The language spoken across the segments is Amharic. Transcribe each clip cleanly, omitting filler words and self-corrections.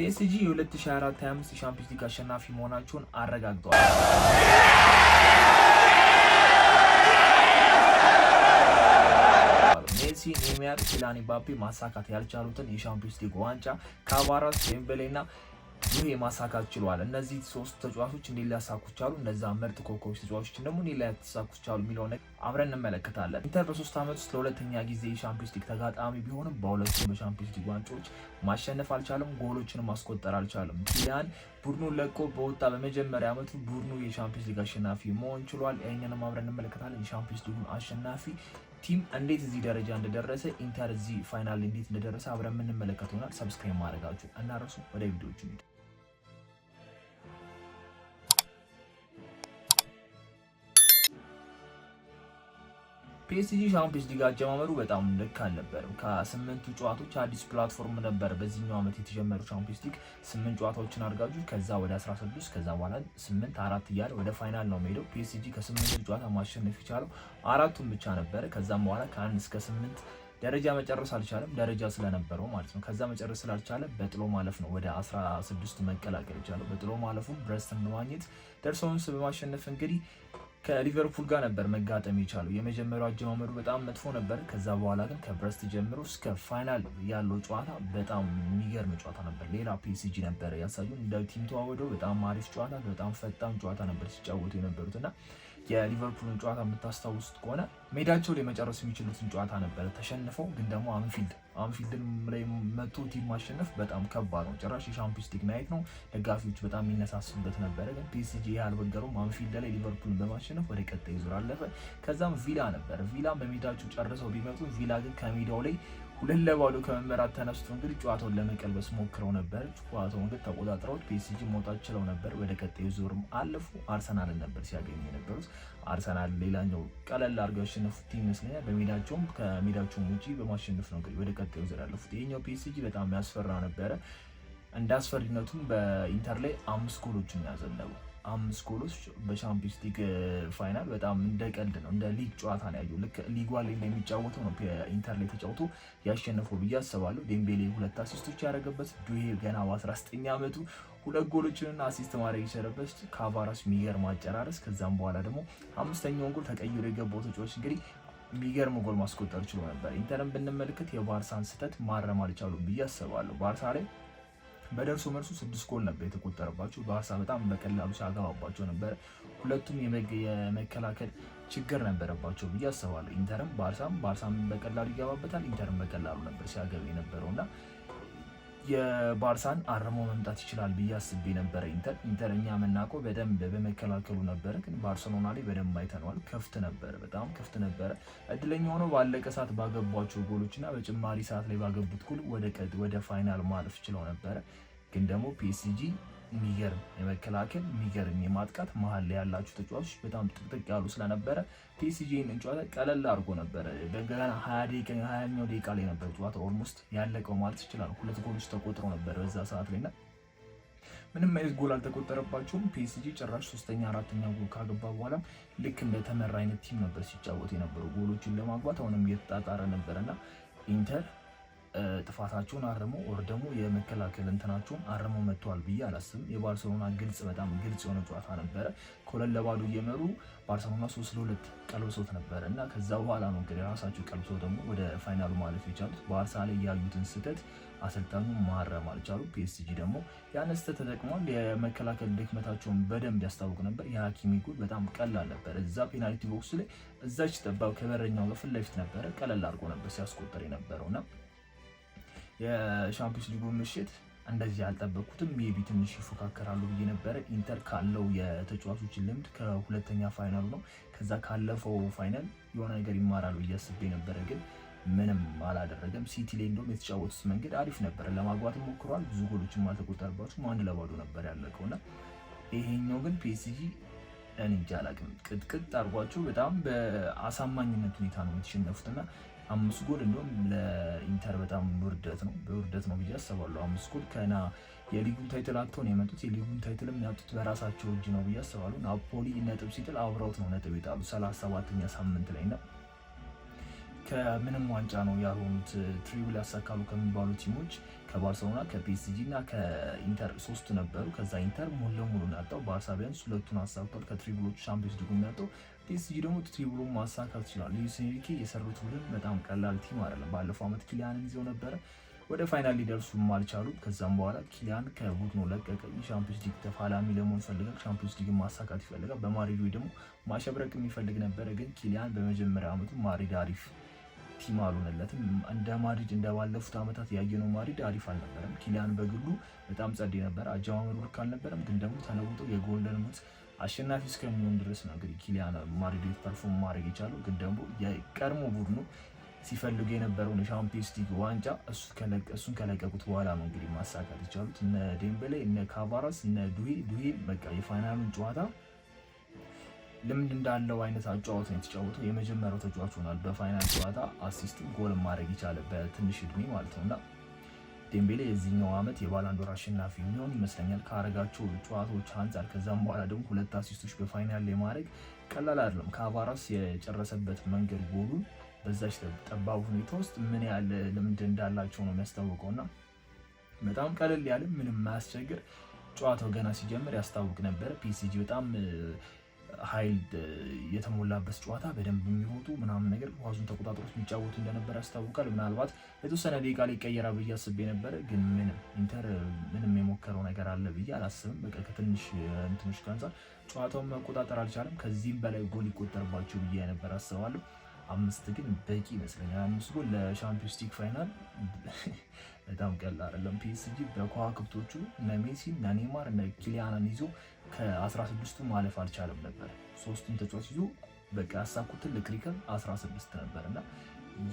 ፒኤስጂ የ2024-25 ሻምፒዮንስ ሊግ አሸናፊ መሆናቸውን አረጋግጠዋል። ሜሲ፣ ኔይማር፣ ኪሊያን ምባፔ ማሳካት ያልቻሉትን የሻምፒዮንስ ሊግ ዋንጫ ካቫራስ፣ ዴምቤሌና ይሄ ማሳካት ችሏል። እነዚህ ሶስት ተጫዋቾች እንዴት ሊያሳኩ ቻሉ? እነዛ ምርጥ ኮከቦች ተጫዋቾችን ደግሞ እንዴት ሊያሳኩ ቻሉ የሚለው ነገር አብረን እንመለከታለን። ኢንተር በ3 ዓመት ውስጥ ለሁለተኛ ጊዜ የሻምፒዮንስ ሊግ ተጋጣሚ ቢሆንም በሁለቱም በሻምፒዮንስ ሊግ ዋንጫዎች ማሸነፍ አልቻለም። ጎሎችን ማስቆጠር አልቻለም። ኪሊያን ቡድኑን ለቆ በወጣ በመጀመሪያ ዓመቱ ቡድኑ የሻምፒዮንስ ሊግ አሸናፊ መሆን ችሏል። ይሄንንም አብረን እንመለከታለን። የሻምፒዮንስ ሊጉን አሸናፊ ቲም እንዴት እዚህ ደረጃ እንደደረሰ ኢንተር እዚህ ፋይናል እንዴት እንደደረሰ አብረን የምንመለከተው ይሆናል። ሰብስክራይብ ማድረጋችሁ እናረሱ። ወደ ቪዲዮቹ እንሂድ። ፒኤስጂ ሻምፒዮንስ ሊግ አጀማመሩ በጣም ልክ አልነበረም። ከ8ቱ ጨዋታዎች አዲስ ፕላትፎርም ነበር በዚህኛው ዓመት የተጀመረው ሻምፒዮንስ ሊግ 8 ጨዋታዎችን አድርጋችሁ ከዛ ወደ 16 ከዛ በኋላ 8-4 እያለ ወደ ፋይናል ነው የሚሄደው። ፒኤስጂ ከ8 ጨዋታ ማሸነፍ የቻለው 4ቱን ብቻ ነበረ። ከዛም በኋላ ከ1 እስከ 8 ደረጃ መጨረስ አልቻለም፣ ደረጃ ስለነበረው ማለት ነው። ከዛ መጨረስ ስላልቻለ በጥሎ ማለፍ ነው ወደ 16 መቀላቀል የቻለው። በጥሎ ማለፉ ብረስትን በማግኘት ደርሶ መልስ በማሸነፍ እንግዲህ ከሊቨርፑል ጋር ነበር መጋጠም የቻለው። የመጀመሪያው አጀማመሩ በጣም መጥፎ ነበር። ከዛ በኋላ ግን ከብረስት ጀምሮ እስከ ፋይናል ያለው ጨዋታ በጣም የሚገርም ጨዋታ ነበር። ሌላ ፒኤስጂ ነበር ያሳዩን። እንደ ቲም ተዋወደው በጣም አሪፍ ጨዋታ፣ በጣም ፈጣን ጨዋታ ነበር ሲጫወቱ የነበሩትና የሊቨርፑልን ጨዋታ የምታስታውሱት ከሆነ ሜዳቸው ላይ መጨረስ የሚችሉትን ጨዋታ ነበር ተሸንፈው፣ ግን ደግሞ አንፊልድን ላይ መቶ ቲም ማሸነፍ በጣም ከባድ ነው። ጭራሽ የሻምፒዮንስ ሊግ ናይት ነው፣ ደጋፊዎች በጣም የሚነሳሱበት ነበረ። ግን ፒኤስጂ ያልበገሩም አንፊልድ ላይ ሊቨርፑልን በማሸነፍ ወደ ቀጣይ ዙር አለፈ። ከዛም ቪላ ነበር። ቪላን በሜዳቸው ጨርሰው ቢመጡ ቪላ ግን ከሜዳው ላይ 2-0 ከመመራት ተነስቶ እንግዲህ ጨዋታውን ለመቀልበስ ሞክረው ነበር። ጨዋታውን ግን ተቆጣጥረውት ፒኤስጂ መውጣት ችለው ነበር። ወደ ቀጣዩ ዙርም አለፉ። አርሰናልን ነበር ሲያገኙ የነበሩት። አርሰናል ሌላኛው ቀለል አድርገው ያሸነፉት ቲም ይመስለኛል። በሜዳቸውም ከሜዳቸውም ውጪ በማሸነፍ ነው እንግዲህ ወደ ቀጣዩ ዙር ያለፉት። ይሄኛው ፒኤስጂ በጣም ያስፈራ ነበረ። እንደ አስፈሪነቱም በኢንተር ላይ 5 ጎሎችን ያዘነበው 5 ጎሎች በሻምፒዮንስ ሊግ ፋይናል በጣም እንደ ቀልድ ነው፣ እንደ ሊግ ጨዋታ ነው ያየው። ልክ ሊግ ዋን ላይ እንደሚጫወተው ነው ኢንተር ላይ ተጫውቶ ያሸነፈው ብዬ አስባለሁ። ዴምቤሌ 2 አሲስቶች ያደረገበት፣ ዱዌ ገና በ19 ዓመቱ 2 ጎሎችንና አሲስት ማድረግ የቻለበት፣ ካቫራስ የሚገርም አጨራረስ። ከዛም በኋላ ደግሞ 5ኛውን ጎል ተቀይሮ የገባው ተጫዋች እንግዲህ የሚገርም ጎል ማስቆጠር ችሎ ነበር። ኢንተርን ብንመለከት የባርሳን ስህተት ማረም አልቻሉም ብዬ አስባለሁ። ባርሳ ላይ በደርሶ መልሱ 6 ጎል ነበር የተቆጠረባቸው። ባርሳ በጣም በቀላሉ ሲያገባባቸው ነበር። ሁለቱም የመከላከል ችግር ነበረባቸው ብዬ አስባለሁ። ኢንተርም ባርሳም በቀላሉ ይገባበታል፣ ኢንተርም በቀላሉ ነበር ሲያገባ የነበረውና የባርሳን አርሞ መምጣት ይችላል ብዬ አስቤ ነበረ። ኢንተር እኛ የምናውቀው በደንብ በመከላከሉ ነበረ፣ ግን ባርሰሎና ላይ በደንብ አይተነዋል። ከፍት ነበረ፣ በጣም ከፍት ነበረ። እድለኛ ሆኖ ባለቀ ሰዓት ባገቧቸው ጎሎችና በጭማሪ ሰዓት ላይ ባገቡት ጎል ወደ ፋይናል ማለፍ ችለው ነበረ። ግን ደግሞ ፒኤስጂ የሚገርም የመከላከል የሚገርም የማጥቃት መሀል ላይ ያላችሁ ተጫዋቾች በጣም ጥቅጥቅ ያሉ ስለነበረ ፒኤስጂን ጨዋታ ቀለል አድርጎ ነበረ። በገና 20ኛው ደቂቃ ላይ ነበር ጨዋታ ኦልሞስት ያለቀው ማለት ይችላል። 2 ጎሎች ተቆጥረው ነበር በዛ ሰዓት ላይና ምንም አይነት ጎል አልተቆጠረባቸውም። ፒኤስጂ ጭራሽ 3ኛ 4ኛ ጎል ካገባ በኋላ ልክ እንደተመራ አይነት ቲም ነበር ሲጫወት የነበረው። ጎሎችን ለማግባት አሁንም እየተጣጣረ ነበርና ኢንተር ጥፋታቸውን አርሞ ወር ደግሞ የመከላከል እንትናቸውን አርሞ መጥተዋል ብዬ አላስብም። የባርሰሎና በጣም ግልጽ የሆነ ጨዋታ ነበረ። ከ2-0 እየመሩ ባርሰሎና 3-2 ቀልብሶት ነበረ እና ከዛ በኋላ ነው እንግዲህ ራሳቸው ቀልብሰው ደግሞ ወደ ፋይናሉ ማለፍ የቻሉት። ባርሳ ላይ ያዩትን ስህተት አሰልጣኙ ማረም አልቻሉ። ፒኤስጂ ደግሞ ያን ስህተት ተጠቅሟል። የመከላከል ድክመታቸውን በደንብ ያስታውቅ ነበር። የሀኪሚ ጎል በጣም ቀላል ነበር። እዛ ፔናልቲ ቦክስ ላይ እዛች ጠባብ ከበረኛው ጋር ፊት ለፊት ነበረ። ቀለል አድርጎ ነበር ሲያስቆጠር የነበረውና የሻምፒዮንስ ሊጉ ምሽት እንደዚህ አልጠበቅኩትም። ሜቢ ትንሽ ይፎካከራሉ ብዬ ነበረ። ኢንተር ካለው የተጫዋቾች ልምድ ከሁለተኛ ፋይናሉ ነው ከዛ ካለፈው ፋይናል የሆነ ነገር ይማራሉ ብዬ አስቤ ነበረ፣ ግን ምንም አላደረገም። ሲቲ ላይ እንደውም የተጫወቱት መንገድ አሪፍ ነበረ። ለማግባት ሞክሯል፣ ብዙ ጎሎችም አልተቆጠረባቸውም። 1-0 ነበር ያለቀውና ይሄኛው ግን ፒኤስጂ እንጃ አላውቅም፣ ቅጥቅጥ አድርጓቸው በጣም በአሳማኝነት ሁኔታ ነው የተሸነፉትና 5 ጎል እንደውም ለኢንተር በጣም ውርደት ነው ብዬ አስባለሁ። 5 ጎል ከና የሊጉን ታይትል አጥተው ነው የመጡት። የሊጉን ታይትልም ያጡት በራሳቸው እጅ ነው ብዬ አስባለሁ። ናፖሊ ነጥብ ሲጥል አብረውት ነው ነጥብ የጣሉ 37ኛ ሳምንት ላይ እና ከምንም ዋንጫ ነው ያልሆኑት። ትሪብል ያሳካሉ ከሚባሉ ቲሞች ከባርሰሎና ከፒኤስጂ እና ከኢንተር 3 ነበሩ። ከዛ ኢንተር ሙሉ ለሙሉ ያጣው፣ ባርሳ ቢያንስ 2ቱን አሳክቷል ከትሪብሎቹ ሻምፒዮንስ ሊግ የሚያጣው። ፒኤስጂ ደግሞ ትሪብሉን ማሳካት ይችላል። ሉዊስ ኤንሪኬ የሰሩት ቡድን በጣም ቀላል ቲም አይደለም። ባለፈው ዓመት ኪሊያንን ይዘው ነበረ፣ ወደ ፋይናል ሊደርሱም አልቻሉም። ከዛም በኋላ ኪሊያን ከቡድኑ ለቀቀ። የሻምፒዮንስ ሊግ ተፋላሚ ለመሆን ፈልጋል፣ ሻምፒዮንስ ሊግን ማሳካት ይፈልጋል። በማድሪድ ደግሞ ማሸብረቅ የሚፈልግ ነበረ፣ ግን ኪሊያን በመጀመሪያ ዓመቱ ማድሪድ አሪፍ ቲም አልሆነለትም። እንደ ማድሪድ እንደ ባለፉት ዓመታት ያየነው ማድሪድ አሪፍ አልነበረም። ኪሊያን በግሉ በጣም ጸዴ ነበር፣ አጀማመሩ ልክ አልነበረም። ግን ደግሞ ተለውጦ የጎልደን ቡት አሸናፊ እስከሚሆን ድረስ ነው እንግዲህ ኪሊያን ማድሪድ ፐርፎርም ማድረግ የቻለው። ግን ደግሞ የቀድሞ ቡድኑ ሲፈልጉ የነበረውን የሻምፒዮንስ ሊግ ዋንጫ እሱን ከለቀቁት በኋላ ነው እንግዲህ ማሳካት የቻሉት። እነ ዴምቤሌ፣ እነ ካቫራስ፣ እነ ዱሄ በቃ የፋይናሉን ጨዋታ ልምድ እንዳለው አይነት አጫዋት ነው የተጫወተው። የመጀመሪያው ተጫዋች ሆኗል በፋይናል ጨዋታ አሲስት ጎል ማድረግ ይቻለ በትንሽ እድሜ ማለት ነው። እና ዴምቤሌ የዚህኛው ዓመት የባላንዶር አሸናፊ የሚሆን ይመስለኛል ካረጋቸው ጨዋታዎች አንጻር። ከዛም በኋላ ደግሞ 2 አሲስቶች በፋይናል ላይ ማድረግ ቀላል አይደለም። ካቫራስ የጨረሰበት መንገድ ጎሉን በዛች ጠባብ ሁኔታ ውስጥ ምን ያህል ልምድ እንዳላቸው ነው የሚያስታውቀው። እና በጣም ቀለል ያለ ምንም ማያስቸግር ጨዋታው ገና ሲጀምር ያስታውቅ ነበረ። ፒኤስጂ በጣም ኃይል የተሞላበት ጨዋታ በደንብ የሚሮጡ ምናምን ነገር ኳሱን ተቆጣጥሮት የሚጫወቱ እንደነበር ያስታውቃል። ምናልባት የተወሰነ ደቂቃ ላይ ይቀየራል ብዬ አስቤ ነበረ፣ ግን ኢንተር ምንም የሞከረው ነገር አለ ብዬ አላስብም። በቃ ከትንሽ እንትኖች ከአንጻር ጨዋታውን መቆጣጠር አልቻለም። ከዚህም በላይ ጎል ይቆጠርባቸው ብዬ ነበር አስባለሁ። 5 ግን በቂ ይመስለኛል። 5 ጎል ለሻምፒዮንስ ሊግ ፋይናል በጣም ቀላል አይደለም። ፒኤስጂ በከዋክብቶቹ እነ ሜሲ እነ ኔይማር እነ ኪሊያንን ይዞ ከ16ቱ ማለፍ አልቻለም ነበር። 3ቱን ተጫዋች ይዞ በቃ ያሳኩት ትልቅ ሪከርድ 16 ነበር እና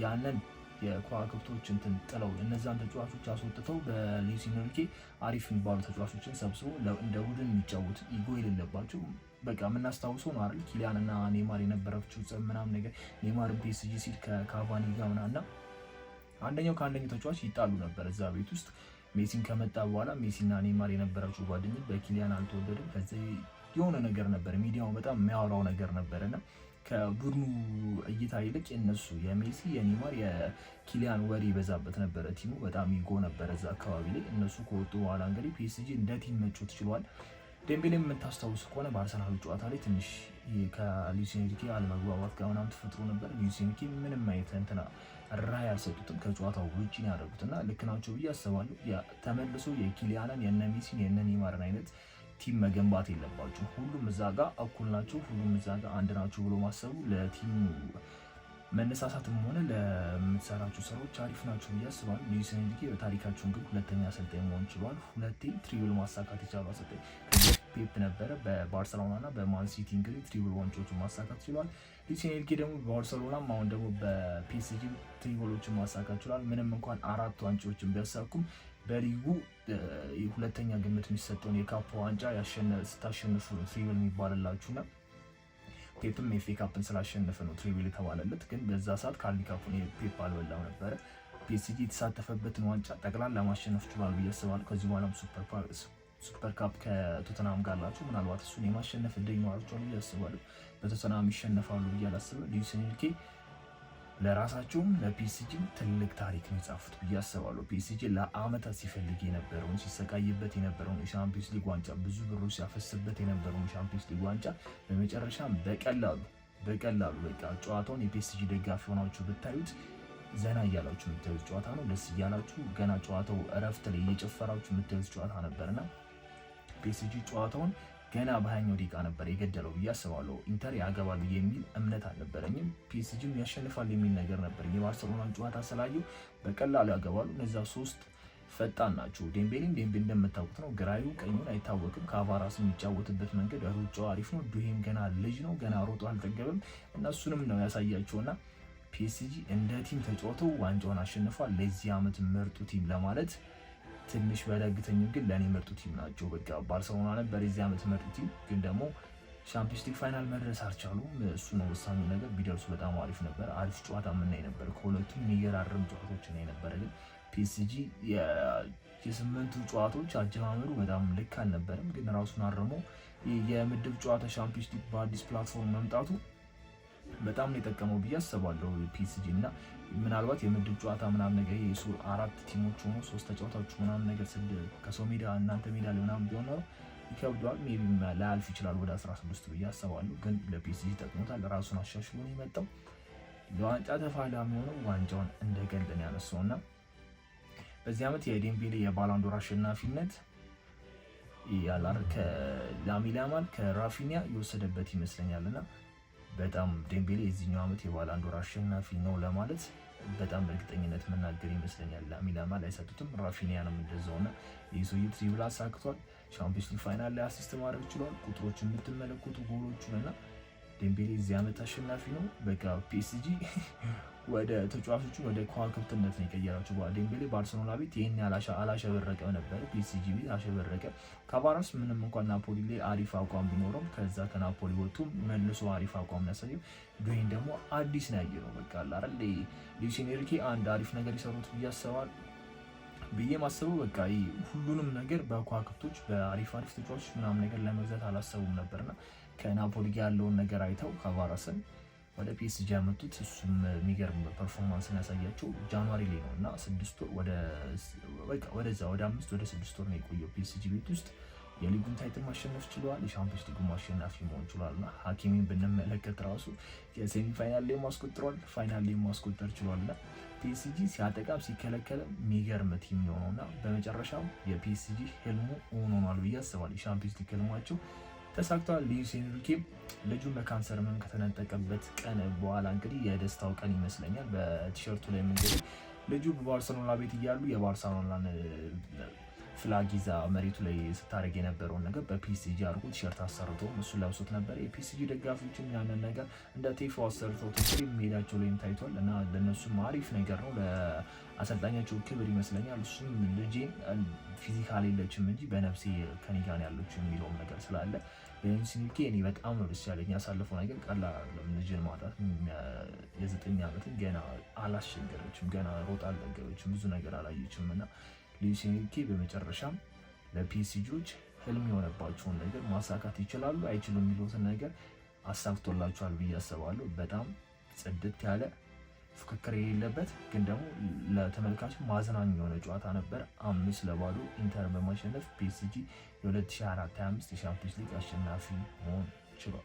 ያንን የከዋክብቶች እንትን ጥለው እነዛን ተጫዋቾች አስወጥተው በሉዊስ ኤንሪኬ አሪፍ የሚባሉ ተጫዋቾችን ሰብስቦ እንደ ቡድን የሚጫወቱ ኢጎ የሌለባቸው በቃ የምናስታውሰው ነው አይደል? ኪሊያን እና ኔይማር የነበረችው ጸብ ምናምን ነገር ኔይማር ፒኤስጂ ሲል ከካቫኒ ጋር ምናምን እና አንደኛው ከአንደኛው ተጫዋች ይጣሉ ነበር እዛ ቤት ውስጥ። ሜሲን ከመጣ በኋላ ሜሲና ኔይማር የነበራቸው ጓደኝነት በኪሊያን አልተወደደም። ከዚህ የሆነ ነገር ነበር፣ ሚዲያው በጣም የሚያወራው ነገር ነበርና ከቡድኑ እይታ ይልቅ የነሱ የሜሲ የኔይማር የኪሊያን ወሬ ይበዛበት ነበረ። ቲሙ በጣም ይጎ ነበረ እዛ አካባቢ ላይ። እነሱ ከወጡ በኋላ እንግዲህ ፒኤስጂ እንደ ቲም መጮት ችሏል። ዴምቤሌ የምታስታውሱ ከሆነ በአርሰናል ጨዋታ ላይ ትንሽ ከሉዊስ ኤንሪኬ አለመግባባት ጋር ምናምን ተፈጥሮ ነበር። ሉዊስ ኤንሪኬ ምንም አይነት እንትና ራዕይ ያልሰጡትም ከጨዋታው ውጭ ነው ያደረጉት እና ልክ ናቸው ብዬ አስባለሁ። ተመልሶ የኪሊያንን የነ ሜሲን የነ ኔይማርን አይነት ቲም መገንባት የለባቸው። ሁሉም እዛ ጋር እኩል ናቸው፣ ሁሉም እዛ ጋር አንድ ናቸው ብሎ ማሰቡ ለቲሙ መነሳሳትም ሆነ ለምትሰራቸው ስራዎች አሪፍ ናቸው ብዬ አስባለሁ። ሉዊስ ኤንሪኬ በታሪካቸውን ግን 2ኛ አሰልጣኝ መሆን ችሏል። 2 ትሪብል ማሳካት የቻሉ አሰልጣኝ ፔፕ ነበረ በባርሰሎና እና በማን ሲቲ እንግዲህ ትሪብል ዋንጫዎችን ማሳካት ችሏል። ሉዊስ ኤንሪኬ ደግሞ በባርሰሎናም አሁን ደግሞ በፒኤስጂ ትሪብሎችን ማሳካት ችሏል። ምንም እንኳን 4 ዋንጫዎችን ቢያሳኩም በሊጉ 2ኛ ግምት የሚሰጠውን የካፕ ዋንጫ ስታሸንፉ ነው ትሪብል የሚባልላችሁና ፔፕም ኤፍኤ ካፕን ስላሸነፈ ነው ትሪብል የተባለለት። ግን በዛ ሰዓት ካርዲ ካፑን ፔፕ አልበላው ነበረ። ፒኤስጂ የተሳተፈበትን ዋንጫ ጠቅላላ ማሸነፍ ችሏል ብዬ አስባለሁ። ከዚህ በኋላም ሱፐር ካፕ ከቶተናም ጋር አላቸው። ምናልባት እሱን የማሸነፍ እድል ይኖራቸዋል ብዬ አስባለሁ። በቶተናም ይሸነፋሉ ብዬ አላስብም። ሉዊስ ኤንሪኬ ለራሳቸውም ለፒኤስጂም ትልቅ ታሪክ ነው የጻፉት ብዬ አስባለሁ። ፒኤስጂ ለአመታት ሲፈልግ የነበረውን ሲሰቃይበት የነበረውን የሻምፒዮንስ ሊግ ዋንጫ ብዙ ብሮች ሲያፈስበት የነበረውን የሻምፒዮንስ ሊግ ዋንጫ በመጨረሻም በቀላሉ በቃ ጨዋታውን የፒኤስጂ ደጋፊ ሆናችሁ ብታዩት ዘና እያላችሁ የምታዩት ጨዋታ ነው። ደስ እያላችሁ ገና ጨዋታው እረፍት ላይ እየጨፈራችሁ የምታዩት ጨዋታ ነበርና ፒኤስጂ ጨዋታውን ገና በ20ኛው ደቂቃ ነበር የገደለው ብዬ አስባለሁ። ኢንተር ያገባል የሚል እምነት አልነበረኝም። ፒኤስጂም ያሸንፋል የሚል ነገር ነበር። የባርሰሎናን ጨዋታ ስላየው በቀላሉ ያገባሉ። እነዛ 3 ፈጣን ናቸው። ዴምቤሌ እንደምታውቁት ነው፣ ግራዩ ቀኙን አይታወቅም። ካቫራስ የሚጫወትበት መንገድ ሩጫው አሪፍ ነው። ዱሄም ገና ልጅ ነው፣ ገና ሮጦ አልጠገበም። እነሱንም ነው ያሳያቸውና ፒኤስጂ እንደ ቲም ተጫውተው ዋንጫውን አሸንፏል። ለዚህ ዓመት ምርጡ ቲም ለማለት ትንሽ በለግተኝም ግን ለእኔ ምርጡ ቲም ናቸው። በቃ ባርሰሎና ነበር የዚህ ዓመት ምርጡ ቲም፣ ግን ደግሞ ቻምፒዮንስ ሊግ ፋይናል መድረስ አልቻሉም። እሱ ነው ወሳኙ ነገር። ቢደርሱ በጣም አሪፍ ነበር። አሪፍ ጨዋታ የምናይ ነበር። ከሁለቱም የሚገራርም ጨዋታዎች እናይ ነበር። ግን ፒኤስጂ የ8ቱ ጨዋታዎች አጀማመሩ በጣም ልክ አልነበረም። ግን ራሱን አርሞ የምድብ ጨዋታ ቻምፒዮንስ ሊግ በአዲስ ፕላትፎርም መምጣቱ በጣም ነው የጠቀመው ብዬ አስባለሁ ፒኤስጂ እና ምናልባት የምድብ ጨዋታ ምናምን ነገር የሱ 4 ቲሞች ሆኖ 3 ተጫዋቾች ምናምን ነገር ከሰው ሜዳ እናንተ ሜዳ ላይ ምናምን ቢሆን ነው ይከብደዋል። ሜቢ ላያልፍ ይችላል ወደ 16 ብዬ አስባለሁ። ግን ለፒኤስጂ ጠቅሞታል። ራሱን አሻሽሎ ነው የመጣው። ለዋንጫ ተፋላሚ ሆነው ዋንጫውን እንደቀልድ ነው ያነሳውና በዚህ ዓመት የዴምቤሌ የባላንዶር አሸናፊነት ያላር ከላሚን ያማል ከራፊኒያ የወሰደበት ይመስለኛልና በጣም ዴምቤሌ የዚህኛው ዓመት የባላንዶር አሸናፊ ነው ለማለት በጣም እርግጠኝነት መናገር ይመስለኛል። ላሚን ያማል አይሰጡትም፣ ራፊኒያ ነው እንደዛውና የሰውዬ ትሪብል አሳክቷል። ቻምፒየንስ ሊግ ፋይናል ላይ አሲስት ማድረግ ችሏል። ቁጥሮች የምትመለከቱ ጎሎቹንና ዴምቤሌ እዚህ ዓመት አሸናፊ ነው። በቃ ፒኤስጂ ወደ ተጫዋቾቹን ወደ ከዋክብትነት ነው የቀየራቸው። ዴምቤሌ ባርሴሎና ቤት ይሄን አላሸበረቀ ነበር፣ ፒኤስጂ ቤት አሸበረቀ። ካቫራስ ምንም እንኳን ናፖሊ ላይ አሪፍ አቋም ቢኖረው ከዛ ከናፖሊ ወጥቶ መልሶ አሪፍ አቋም ያሳየው። ግን ደግሞ አዲስ ነው ያየነው። በቃ አይደል ሉዊስ ኤንሪኬ አንድ አሪፍ ነገር ይሰሩት ብዬ ማሰቡ በቃ ሁሉንም ነገር በከዋክብቶች በአሪፍ ተጫዋቾች ምናምን ነገር ለመግዛት አላሰቡም ነበርና ከናፖሊ ጋር ያለውን ነገር አይተው ካቫራስን ወደ ፒኤስጂ ያመጡት። እሱም የሚገርም ፐርፎርማንስን ያሳያቸው ጃንዋሪ ላይ ነው እና 6 ወር ወደ 6 ወር ነው የቆየው ፒኤስጂ ቤት ውስጥ። የሊጉን ታይትል ማሸነፍ ችሏል። የሻምፒዮንስ ሊጉ ማሸናፊ መሆን ችሏል እና ሀኪሚን ብንመለከት ራሱ የሴሚ ፋይናል ላይ ማስቆጥሯል፣ ፋይናል ላይ ማስቆጠር ችሏል እና ፒኤስጂ ሲያጠቃም ሲከለከልም የሚገርም ቲም ነው እና በመጨረሻም የፒኤስጂ ህልሙ ሆኗል ብዬ አስባለሁ። የሻምፒዮንስ ሊግ ህልማቸው ተሳክቷል። ሉዊስ ኤንሪኬ ልጁን በካንሰር ህመም ከተነጠቀበት ቀን በኋላ እንግዲህ የደስታው ቀን ይመስለኛል። በቲሸርቱ ላይ እንግዲህ ልጁ በባርሰሎና ቤት እያሉ የባርሰሎናን ፍላግ ይዛ መሬቱ ላይ ስታደርግ የነበረውን ነገር በፒኤስጂ አድርጎ ቲሸርት አሰርቶ እሱ ለብሶት ነበር። የፒኤስጂ ደጋፊዎችም ያንን ነገር እንደ ቴፎ አሰርተው ሜዳቸው ላይም ታይቷል እና ለነሱም አሪፍ ነገር ነው። ለአሰልጣኛቸው ክብር ይመስለኛል። እሱም ልጄን ፊዚካል የለችም እንጂ በነፍሴ ከኔ ጋር ያለችው የሚለውም ነገር ስላለ ሉዊስ ኤንሪኬ እኔ በጣም ነው ደስ ያለኝ። ያሳለፈው ነገር ቀላል አይደለም። ልጅን ማጣት የ9 ዓመትን ገና አላስቸገረችም፣ ገና ሮጣ አልነገረችም፣ ብዙ ነገር አላየችም እና ሉዊስ ኤንሪኬ በመጨረሻም ለፒኤስጂዎች ህልም የሆነባቸውን ነገር ማሳካት ይችላሉ አይችሉም የሚሉትን ነገር አሳክቶላቸዋል ብዬ አስባለሁ። በጣም ጽድት ያለ ፍክክር የሌለበት ግን ደግሞ ለተመልካቹ ማዝናኝ የሆነ ጨዋታ ነበር። 5-0 ኢንተር በማሸነፍ ፒኤስጂ የ2024/25 የሻምፒዮንስ ሊግ አሸናፊ መሆን ችሏል።